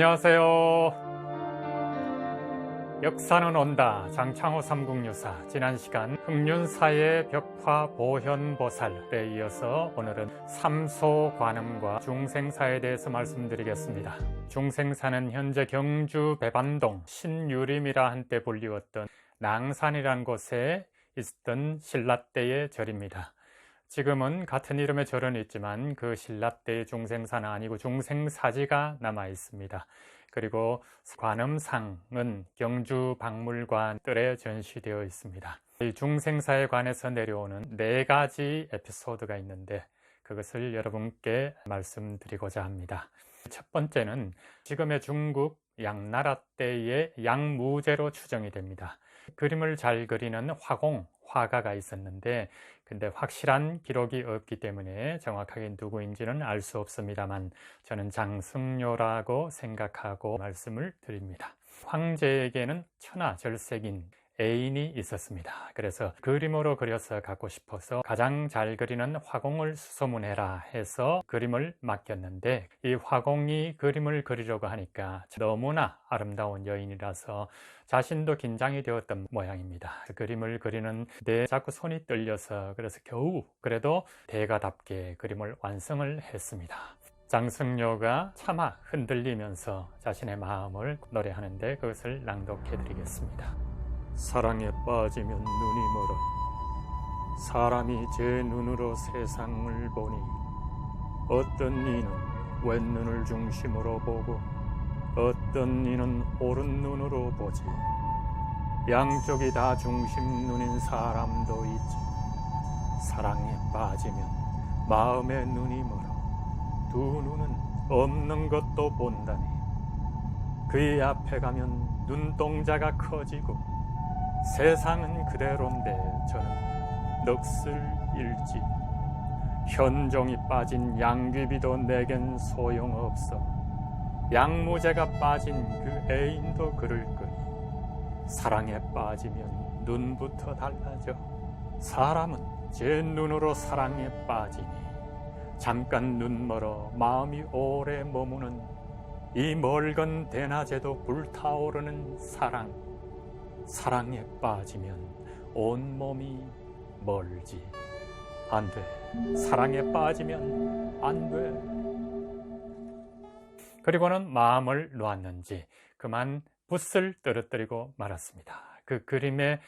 안녕하세요. 역사는 온다. 장창호 삼국유사. 지난 시간 흑륜사의 벽화 보현보살에 이어서 오늘은 삼소관음과 중생사에 대해서 말씀드리겠습니다. 중생사는 현재 경주 배반동 신유림이라 한때 불리웠던 낭산이라는 곳에 있었던 신라 때의 절입니다. 지금은 같은 이름의 절은 있지만 그 신라 때의 중생사는 아니고 중생사지가 남아 있습니다. 그리고 관음상은 경주 박물관들에 전시되어 있습니다. 이 중생사에 관해서 내려오는 4가지 에피소드가 있는데 그것을 여러분께 말씀드리고자 합니다. 첫 번째는 지금의 중국 양나라 때의 양무제로 추정이 됩니다. 그림을 잘 그리는 화가가 있었는데 근데 확실한 기록이 없기 때문에 정확하게 누구인지는 알 수 없습니다만 저는 장승료라고 생각하고 말씀을 드립니다. 황제에게는 천하절색인 애인이 있었습니다. 그래서 그림으로 그려서 갖고 싶어서 가장 잘 그리는 화공을 수소문해라 해서 그림을 맡겼는데 이 화공이 그림을 그리려고 하니까 너무나 아름다운 여인이라서 자신도 긴장이 되었던 모양입니다. 그림을 그리는데 자꾸 손이 떨려서 그래서 겨우 그래도 대가답게 그림을 완성을 했습니다. 장승료가 차마 흔들리면서 자신의 마음을 노래하는데 그것을 낭독해 드리겠습니다. 사랑에 빠지면 눈이 멀어 사람이 제 눈으로 세상을 보니 어떤 이는 왼눈을 중심으로 보고 어떤 이는 오른 눈으로 보지 양쪽이 다 중심 눈인 사람도 있지 사랑에 빠지면 마음의 눈이 멀어 두 눈은 없는 것도 본다니 그의 앞에 가면 눈동자가 커지고 세상은 그대로인데 저는 넋을 잃지 현종이 빠진 양귀비도 내겐 소용없어 양무제가 빠진 그 애인도 그럴 거니 사랑에 빠지면 눈부터 달라져 사람은 제 눈으로 사랑에 빠지니 잠깐 눈 멀어 마음이 오래 머무는 이 멀건 대낮에도 불타오르는 사랑에 빠지면 온몸이 멀지 안 돼. 사랑에 빠지면 안 돼. 그리고는 마음을 놓았는지 그만 붓을 떨어뜨리고 말았습니다. 그 그림의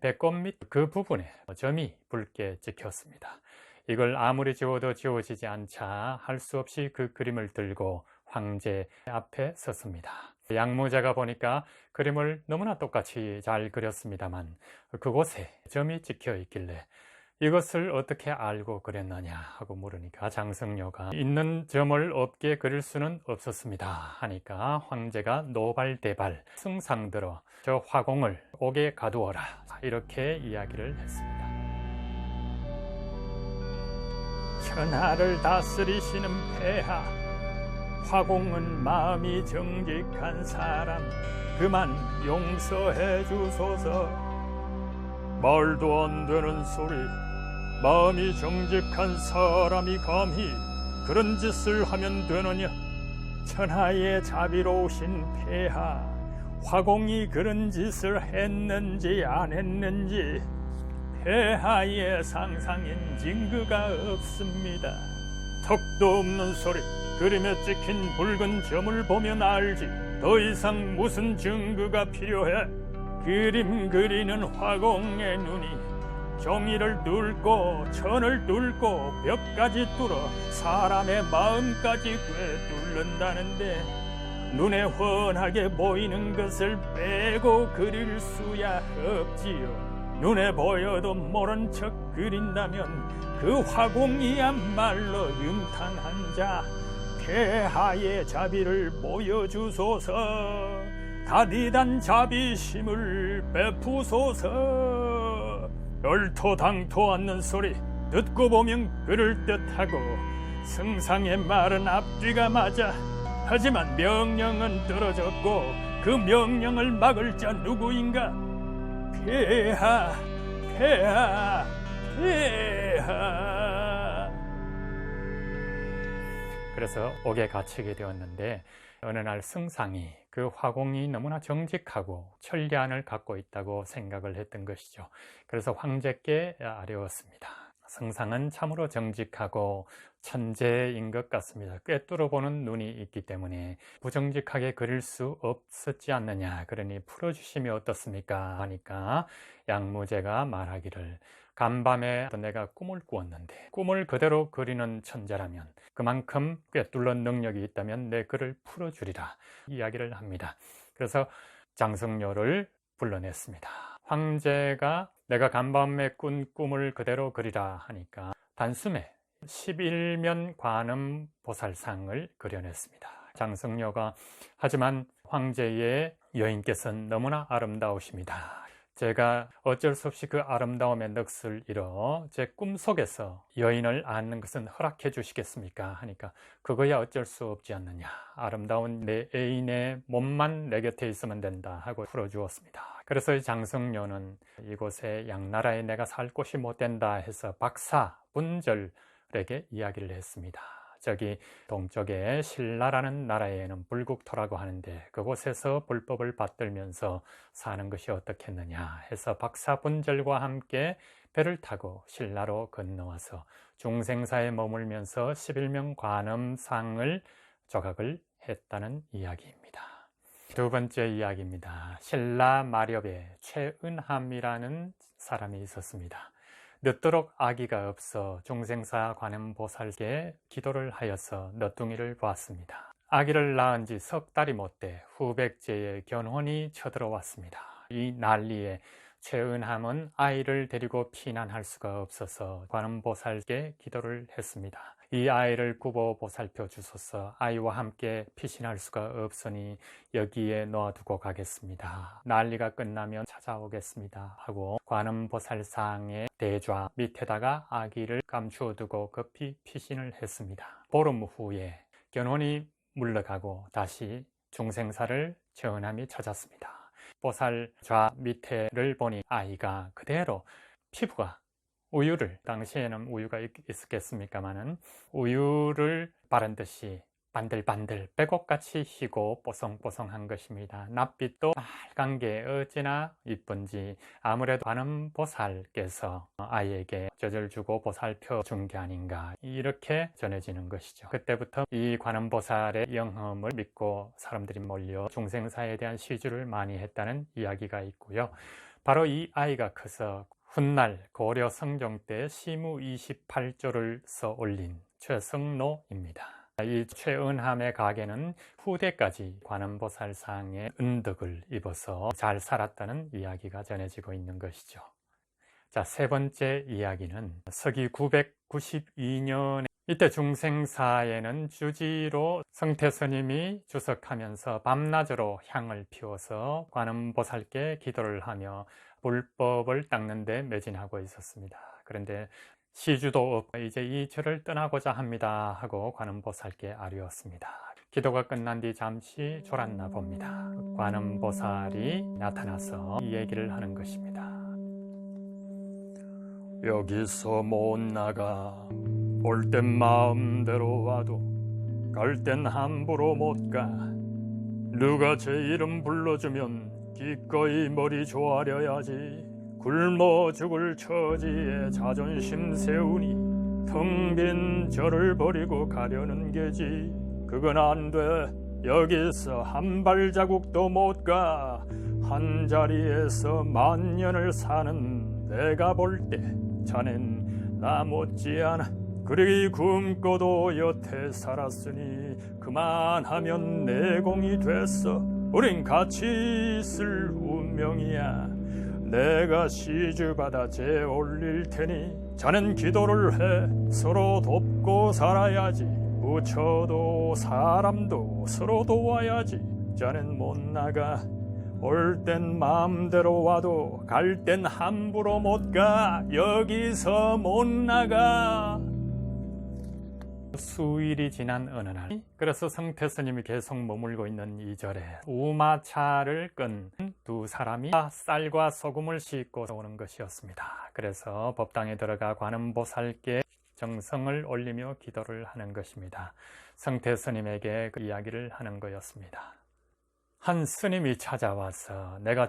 배꼽 밑 그 부분에 점이 붉게 찍혔습니다. 이걸 아무리 지워도 지워지지 않자 할 수 없이 그 그림을 들고 황제 앞에 섰습니다. 양무제가 보니까 그림을 너무나 똑같이 잘 그렸습니다만 그곳에 점이 찍혀 있길래 이것을 어떻게 알고 그렸느냐 하고 물으니까 장승료가 있는 점을 없게 그릴 수는 없었습니다 하니까 황제가 노발대발 승상들어 저 화공을 옥에 가두어라 이렇게 이야기를 했습니다. 천하를 다스리시는 폐하 화공은 마음이 정직한 사람 그만 용서해 주소서. 말도 안 되는 소리 마음이 정직한 사람이 감히 그런 짓을 하면 되느냐. 천하의 자비로우신 폐하 화공이 그런 짓을 했는지 안 했는지 폐하의 상상엔 증거가 없습니다. 턱도 없는 소리 그림에 찍힌 붉은 점을 보면 알지 더 이상 무슨 증거가 필요해. 그림 그리는 화공의 눈이 종이를 뚫고 천을 뚫고 벽까지 뚫어 사람의 마음까지 꿰뚫는다는데 눈에 훤하게 보이는 것을 빼고 그릴 수야 없지요. 눈에 보여도 모른 척 그린다면 그 화공이야말로 음탕한 자. 폐하의 자비를 보여주소서. 다디단 자비심을 베푸소서. 얼토당토 않는 소리 듣고 보면 그럴듯하고 승상의 말은 앞뒤가 맞아. 하지만 명령은 떨어졌고 그 명령을 막을 자 누구인가? 폐하. 그래서 옥에 갇히게 되었는데 어느 날 승상이 그 화공이 너무나 정직하고 천리안을 갖고 있다고 생각을 했던 것이죠. 그래서 황제께 아뢰었습니다. 승상은 참으로 정직하고 천재인 것 같습니다. 꿰뚫어보는 눈이 있기 때문에 부정직하게 그릴 수 없었지 않느냐. 그러니 풀어주시면 어떻습니까? 하니까 양무제가 말하기를, 간밤에 내가 꿈을 꾸었는데 꿈을 그대로 그리는 천재라면, 그만큼 꿰뚫는 능력이 있다면 내 글을 풀어주리라 이야기를 합니다. 그래서 장승료를 불러냈습니다. 황제가 내가 간밤에 꾼 꿈을 그대로 그리라 하니까 단숨에 11면 관음 보살상을 그려냈습니다. 장승료가, 하지만 황제의 여인께서는 너무나 아름다우십니다. 제가 어쩔 수 없이 그 아름다움의 넋을 잃어 제 꿈속에서 여인을 안는 것은 허락해 주시겠습니까? 하니까, 그거야 어쩔 수 없지 않느냐. 아름다운 내 애인의 몸만 내 곁에 있으면 된다 하고 풀어주었습니다. 그래서 이 장승료는 이곳에 양나라에 내가 살 곳이 못 된다 해서 박사 분절에게 이야기를 했습니다. 저기 동쪽에 신라라는 나라에는 불국토라고 하는데 그곳에서 불법을 받들면서 사는 것이 어떻겠느냐 해서 박사분절과 함께 배를 타고 신라로 건너와서 중생사에 머물면서 11명 관음상을 조각을 했다는 이야기입니다. 두 번째 이야기입니다. 신라 마렵에 최은함이라는 사람이 있었습니다. 늦도록 아기가 없어 중생사 관음보살께 기도를 하여서 너뚱이를 보았습니다. 아기를 낳은 지 석 달이 못돼 후백제의 견혼이 쳐들어왔습니다. 이 난리에 최은함은 아이를 데리고 피난할 수가 없어서 관음보살께 기도를 했습니다. 이 아이를 굽어 보살펴 주소서. 아이와 함께 피신할 수가 없으니 여기에 놓아두고 가겠습니다. 난리가 끝나면 찾아오겠습니다 하고 관음보살상의 대좌 밑에다가 아기를 감추어 두고 급히 피신을 했습니다. 보름 후에 견혼이 물러가고 다시 중생사를 최은함이 찾았습니다. 보살 좌 밑에를 보니 아이가 그대로 피부가 우유를, 당시에는 우유가 있었겠습니까마는 우유를 바른 듯이 반들반들 빼곡같이 희고 뽀송뽀송한 것입니다. 낯빛도 빨간 게 어찌나 이쁜지 아무래도 관음보살께서 아이에게 젖을 주고 보살펴 준 게 아닌가 이렇게 전해지는 것이죠. 그때부터 이 관음보살의 영험을 믿고 사람들이 몰려 중생사에 대한 시주를 많이 했다는 이야기가 있고요. 바로 이 아이가 커서 훗날 고려 성종 때 시무 28조를 써 올린 최성노입니다. 이 최은함의 가게는 후대까지 관음보살상의 은덕을 입어서 잘 살았다는 이야기가 전해지고 있는 것이죠. 자, 세 번째 이야기는 서기 992년에 이때 중생사에는 주지로 성태스님이 주석하면서 밤낮으로 향을 피워서 관음보살께 기도를 하며 불법을 닦는 데 매진하고 있었습니다. 그런데 시주도 없고 이제 이 절을 떠나고자 합니다 하고 관음보살께 아뢰었습니다. 기도가 끝난 뒤 잠시 졸았나 봅니다. 관음보살이 나타나서 이 얘기를 하는 것입니다. 여기서 못 나가. 올 땐 마음대로 와도 갈 땐 함부로 못 가. 누가 제 이름 불러주면 기꺼이 머리 조아려야지. 굶어 죽을 처지에 자존심 세우니 텅 빈 절을 버리고 가려는 게지. 그건 안 돼. 여기서 한 발자국도 못 가. 한 자리에서 만년을 사는 내가 볼 때 자넨 나 못지않아. 그리 굶고도 여태 살았으니 그만하면 내공이 됐어. 우린 같이 있을 운명이야. 내가 시주받아 재 올릴 테니 자넨 기도를 해. 서로 돕고 살아야지. 부처도 사람도 서로 도와야지. 자넨 못 나가. 올 땐 마음대로 와도 갈 땐 함부로 못 가. 여기서 못 나가. 수일이 지난 어느 날, 그래서 성태스님이 계속 머물고 있는 이 절에 우마차를 끈 두 사람이 쌀과 소금을 싣고 오는 것이었습니다. 그래서 법당에 들어가 관음보살께 정성을 올리며 기도를 하는 것입니다. 성태 스님에게 그 이야기를 하는 거였습니다. 한 스님이 찾아와서 내가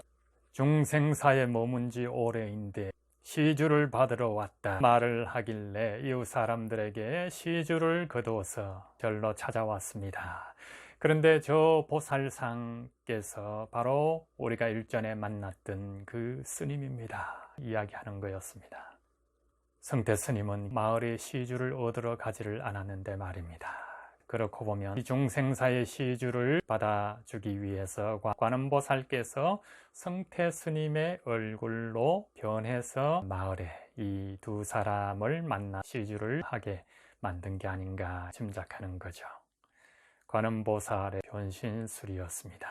중생사에 머문 지 오래인데 시주를 받으러 왔다 말을 하길래 이웃 사람들에게 시주를 거두어서 절로 찾아왔습니다. 그런데 저 보살상께서 바로 우리가 일전에 만났던 그 스님입니다. 이야기하는 거였습니다. 성태 스님은 마을에 시주를 얻으러 가지를 않았는데 말입니다. 그렇고 보면 이 중생사의 시주를 받아주기 위해서 관음보살께서 성태 스님의 얼굴로 변해서 마을에 이 두 사람을 만나 시주를 하게 만든 게 아닌가 짐작하는 거죠. 관음보살의 변신술이었습니다.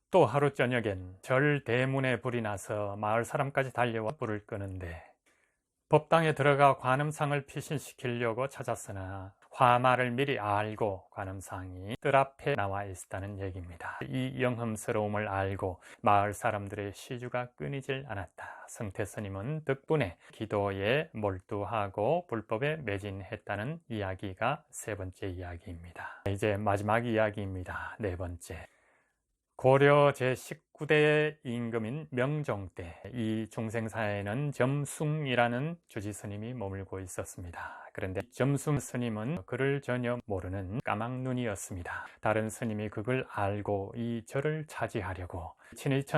또 하루 저녁엔 절 대문에 불이 나서 마을 사람까지 달려와 불을 끄는데 법당에 들어가 관음상을 피신시키려고 찾았으나 화마를 미리 알고 관음상이 뜰 앞에 나와 있었다는 얘기입니다. 이 영험스러움을 알고 마을 사람들의 시주가 끊이질 않았다. 성태 스님은 덕분에 기도에 몰두하고 불법에 매진했다는 이야기가 세 번째 이야기입니다. 이제 마지막 이야기입니다. 네 번째. 고려 제19대 임금인 명종 때 이 중생사에는 점숭이라는 주지스님이 머물고 있었습니다. 그런데 점숭 스님은 그를 전혀 모르는 까막눈이었습니다. 다른 스님이 그걸 알고 이 절을 차지하려고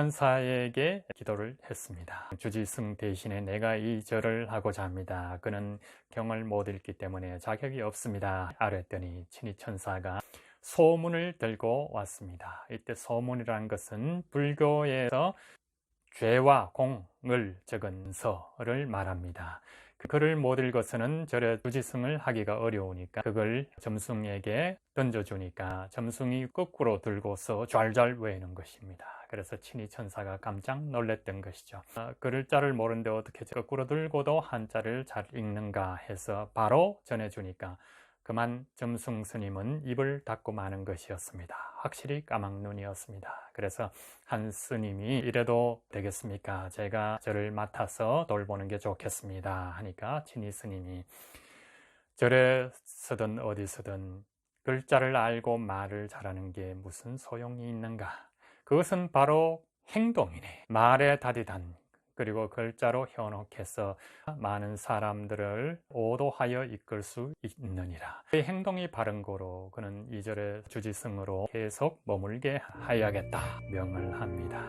친위천사에게 기도를 했습니다. 주지승 대신에 내가 이 절을 하고자 합니다. 그는 경을 못 읽기 때문에 자격이 없습니다. 아랬더니 친위천사가 소문을 들고 왔습니다. 이때 소문이라는 것은 불교에서 죄와 공을 적은 서를 말합니다. 그 글을 못 읽어서는 절에 주지승을 하기가 어려우니까 그걸 점숭에게 던져주니까 점숭이 거꾸로 들고서 좔좔 외우는 것입니다. 그래서 친위천사가 깜짝 놀랐던 것이죠. 글자를 모르는데 어떻게 거꾸로 들고도 한자를 잘 읽는가 해서 바로 전해주니까 그만 점숭 스님은 입을 닫고 마는 것이었습니다. 확실히 까막눈이었습니다. 그래서 한 스님이 이래도 되겠습니까? 제가 저를 맡아서 돌보는 게 좋겠습니다. 하니까 친위 스님이 절에 서든 어디서든 글자를 알고 말을 잘하는 게 무슨 소용이 있는가? 그것은 바로 행동이네. 말에 다디단 그리고 글자로 현혹해서 많은 사람들을 오도하여 이끌 수 있느니라. 그 행동이 바른 거로 그는 이절의 주지승으로 계속 머물게 하여야겠다 명을 합니다.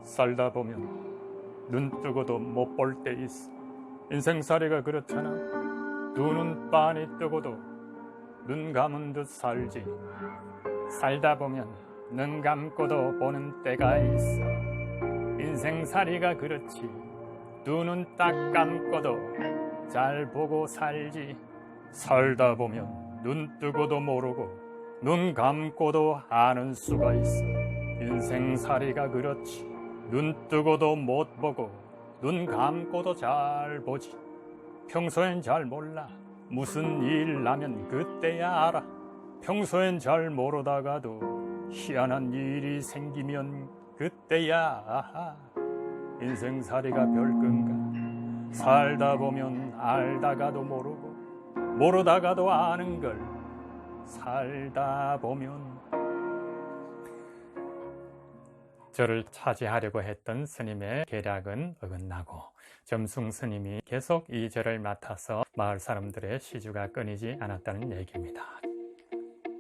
살다 보면 눈 뜨고도 못 볼 때 있어. 인생살이가 그렇잖아. 두 눈 빤히 뜨고도 눈 감은 듯 살지. 살다 보면 눈 감고도 보는 때가 있어. 인생살이가 그렇지. 두 눈 딱 감고도 잘 보고 살지. 살다 보면 눈 뜨고도 모르고 눈 감고도 아는 수가 있어. 인생살이가 그렇지. 눈 뜨고도 못 보고 눈 감고도 잘 보지. 평소엔 잘 몰라. 무슨 일 나면 그때야 알아. 평소엔 잘 모르다가도 희한한 일이 생기면 그때야 아하. 인생살이가 별건가. 살다 보면 알다가도 모르고 모르다가도 아는 걸 살다 보면. 저를 차지하려고 했던 스님의 계략은 어긋나고 점숭 스님이 계속 이 절을 맡아서 마을 사람들의 시주가 끊이지 않았다는 얘기입니다.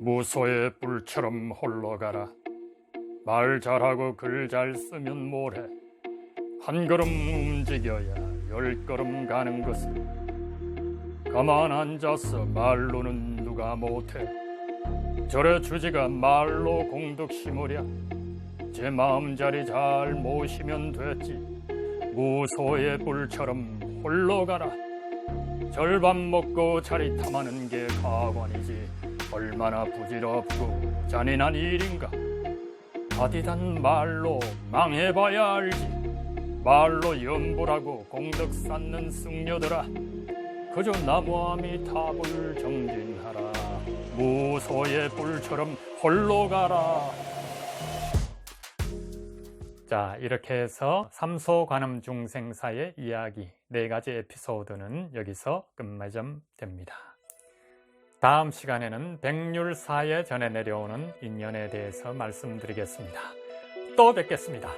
무소의 뿔처럼 홀로 가라. 말 잘하고 글 잘 쓰면 뭐래. 한 걸음 움직여야 10걸음 가는 것을 가만 앉아서 말로는 누가 못해. 절의 주지가 말로 공덕 심으랴. 제 마음자리 잘 모시면 됐지. 무소의 뿔처럼 홀로 가라. 절밥 먹고 자리 탐하는 게 가관이지 얼마나 부질없고 잔인한 일인가. 다디단 말로 망해봐야 알지. 말로 염불하고 공덕 쌓는 승려들아. 그저 나무아미 탑을 정진하라. 무소의 뿔처럼 홀로 가라. 자, 이렇게 해서 삼소관음 중생사의 이야기 4가지 에피소드는 여기서 끝맺음 됩니다. 다음 시간에는 백률사에 전해 내려오는 인연에 대해서 말씀드리겠습니다. 또 뵙겠습니다.